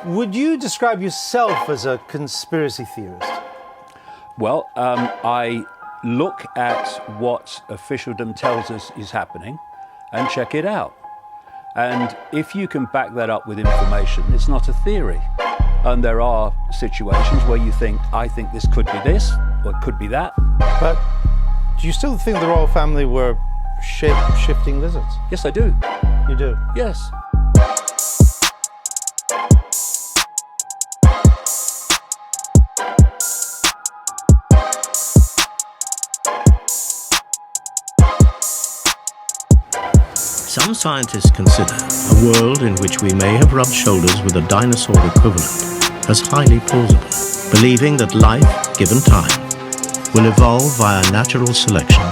Would you describe yourself as a conspiracy theorist? Well, I look at what officialdom tells us is happening and check it out. And if you can back that up with information, it's not a theory. And there are situations where you think, I think this could be this, or it could be that. But do you still think the royal family were shape-shifting lizards? Yes, I do. You do? Yes. Some scientists consider a world in which we may have rubbed shoulders with a dinosaur equivalent as highly plausible, believing that life, given time, will evolve via natural selection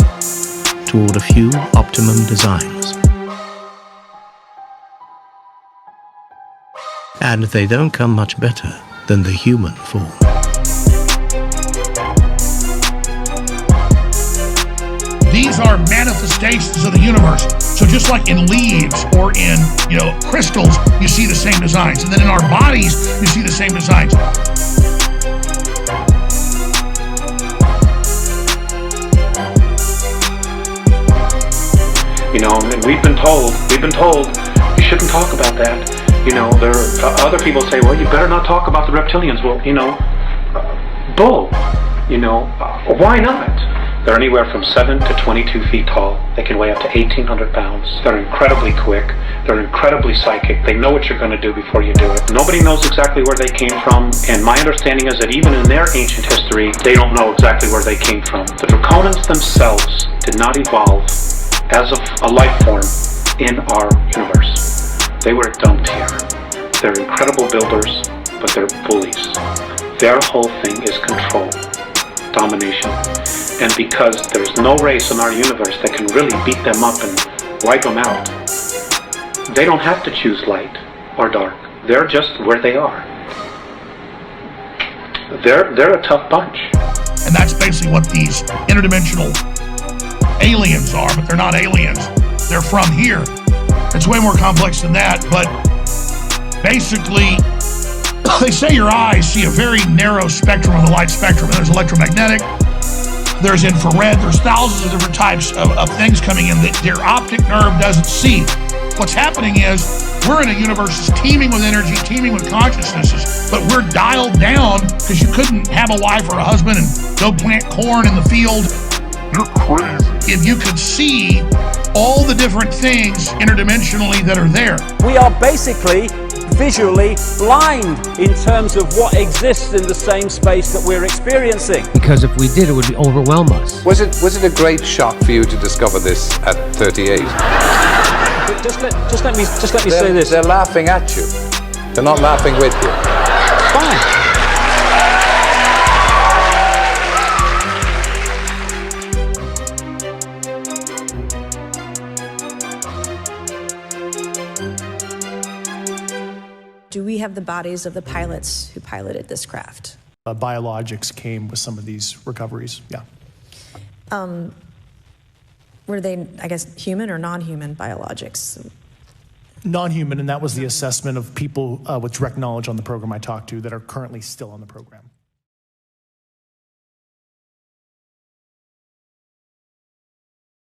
toward a few optimum designs. And they don't come much better than the human form. These are manifestations of the universe. So just like in leaves or in, crystals, you see the same designs. And then in our bodies, you see the same designs. And we've been told, you shouldn't talk about that. There are other people say, well, you better not talk about the reptilians. Well, bull. Why not? They're anywhere from 7 to 22 feet tall. They can weigh up to 1,800 pounds. They're incredibly quick. They're incredibly psychic. They know what you're going to do before you do it. Nobody knows exactly where they came from, and my understanding is that even in their ancient history, they don't know exactly where they came from. The Draconians themselves did not evolve as a life form in our universe. They were dumped here. They're incredible builders, but they're bullies. Their whole thing is control, domination. And because there's no race in our universe that can really beat them up and wipe them out, they don't have to choose light or dark. They're just where they are. They're a tough bunch. And that's basically what these interdimensional aliens are, but they're not aliens. They're from here. It's way more complex than that, but basically, they say your eyes see a very narrow spectrum of the light spectrum. There's electromagnetic, there's infrared, there's thousands of different types of things coming in that your optic nerve doesn't see. What's happening is we're in a universe that's teeming with energy, teeming with consciousnesses, but we're dialed down because you couldn't have a wife or a husband and go plant corn in the field. You're crazy. If you could see all the different things interdimensionally that are there. We are basically visually blind in terms of what exists in the same space that we're experiencing. Because if we did, it would overwhelm us. Was it a great shock for you to discover this at 38? But just let me say this. They're laughing at you. They're not laughing with you. Fine. Do we have the bodies of the pilots who piloted this craft? Biologics came with some of these recoveries, yeah. Were they, I guess, human or non-human biologics? Non-human, and that was the assessment of people with direct knowledge on the program I talked to that are currently still on the program.